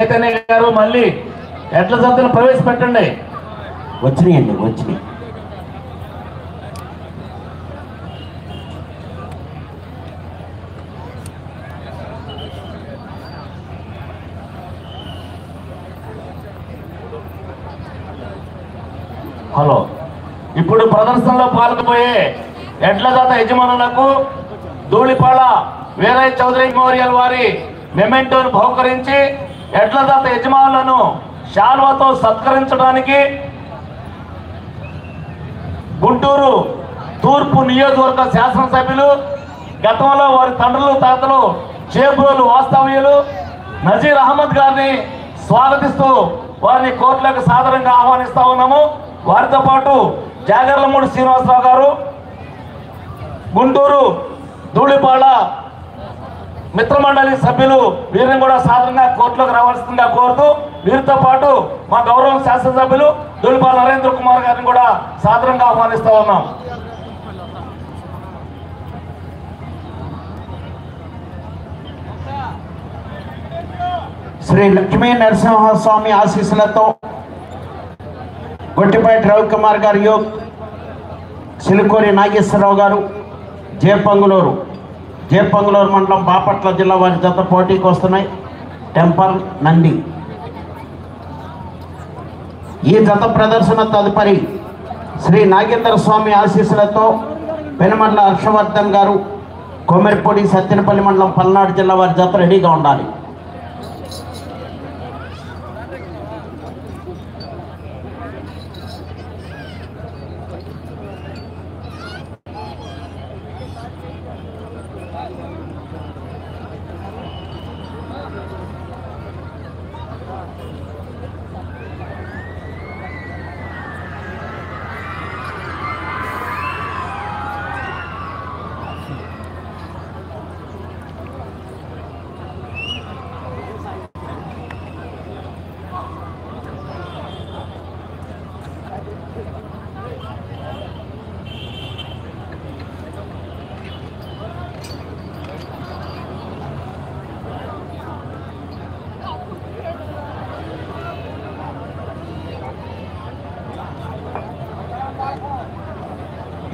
చైతన్య గారు మళ్ళీ ఎడ్ల జతను ప్రవేశపెట్టండి. వచ్చినాయండి వచ్చినాయి. హలో, ఇప్పుడు ప్రదర్శనలో పాల్గొపోయే ఎడ్ల జత యజమానులకు ధూళిపాళ వీరయ్య చౌదరి మెమోరియల్ వారి మెమెంటోను బహుకరించి ఎడ్ల జత యజమానులను శాల్వాతో సత్కరించడానికి గుంటూరు తూర్పు నియోజకవర్గ శాసనసభ్యులు, గతంలో వారి తండ్రులు తాతలు చేబ్రోలు వాస్తవ్యులు నజీర్ అహ్మద్ గారిని స్వాగతిస్తూ వారిని కోర్టులకు సాదరంగా ఆహ్వానిస్తా ఉన్నాము. వారితో పాటు జాగర్లమూడి శ్రీనివాసరావు గారు, గుంటూరు ధూళిపాళ మిత్రమండలి సభ్యులు వీరిని కూడా సాధారణంగా కోర్టులోకి రావాల్సిందిగా కోరుతూ, వీరితో పాటు మా గౌరవ శాసనసభ్యులు ధూళిపాళ నరేంద్ర కుమార్ గారిని కూడా సాధారణంగా ఆహ్వానిస్తా ఉన్నాం. శ్రీ లక్ష్మీ నరసింహస్వామి ఆశీస్సులతో గొట్టిపాటి రవికుమార్ గారు యోగ్, సిలికోరి నాగేశ్వరరావు గారు జేపంగులూరు మండలం బాపట్ల జిల్లా వారి జత పోటీకి వస్తున్నాయి. టెంపల్ నంది. ఈ జత ప్రదర్శన తదుపరి శ్రీ నాగేంద్ర స్వామి ఆశీస్సులతో పెనుమండల హర్షవర్ధన్ గారు, కొమెరిపొడి సత్తెనపల్లి మండలం పల్నాడు జిల్లా వారి జత రెడీగా ఉండాలి.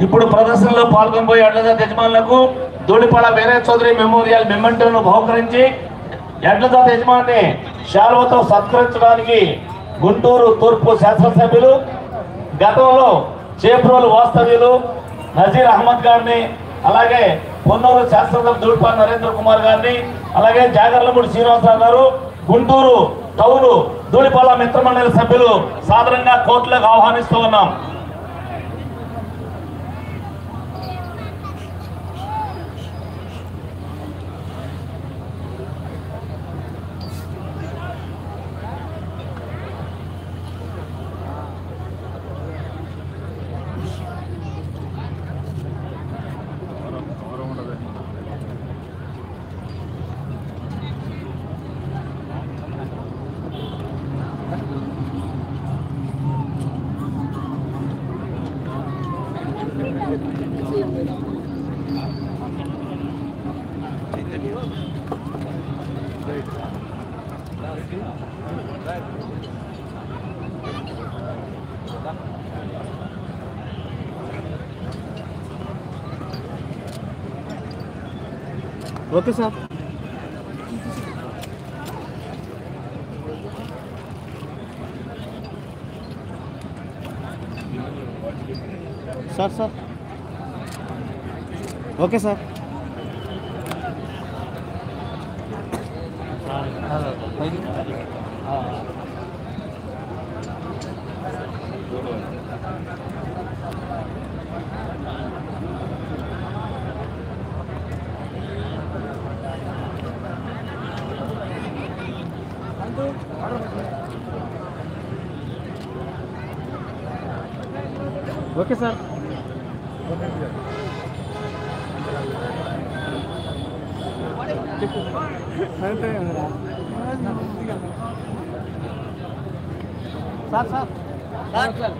ఇప్పుడు ప్రదర్శనలో పాల్గొనబోయే ఎడ్ల జత యజమానులకు ధూళిపాళ వీరయ్య చౌదరి మెమోరియల్ మెమెంటోను బహుకరించి ఎడ్ల జత యజమాని శాల్వతో సత్కరించడానికి గుంటూరు తూర్పు శాసనసభ్యులు, గతంలో చేబ్రోలు వాస్తవ్యులు నజీర్ అహ్మద్ గారిని, అలాగే పొన్నూరు శాసనసభ్యులు ధూళిపాళ నరేంద్ర కుమార్ గారిని, అలాగే జాగర్లమూడి శ్రీనివాసరావు గారు, గుంటూరు టౌన్ ధూళిపాళ మిత్రమండలి సభ్యులు సాధారణంగా కోర్టులకు ఆహ్వానిస్తూ ఉన్నాం. Okay sir. Sir okay sir. Okay sir.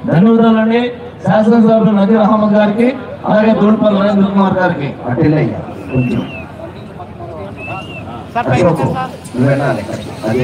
ధన్యవాదాలండి శాసనసభ్యులు నజీర్ అహ్మద్ గారికి, అలాగే ధూళిపాళ నరేంద్ర కుమార్ గారికి. అశోక్ వెళ్ళాలి. అది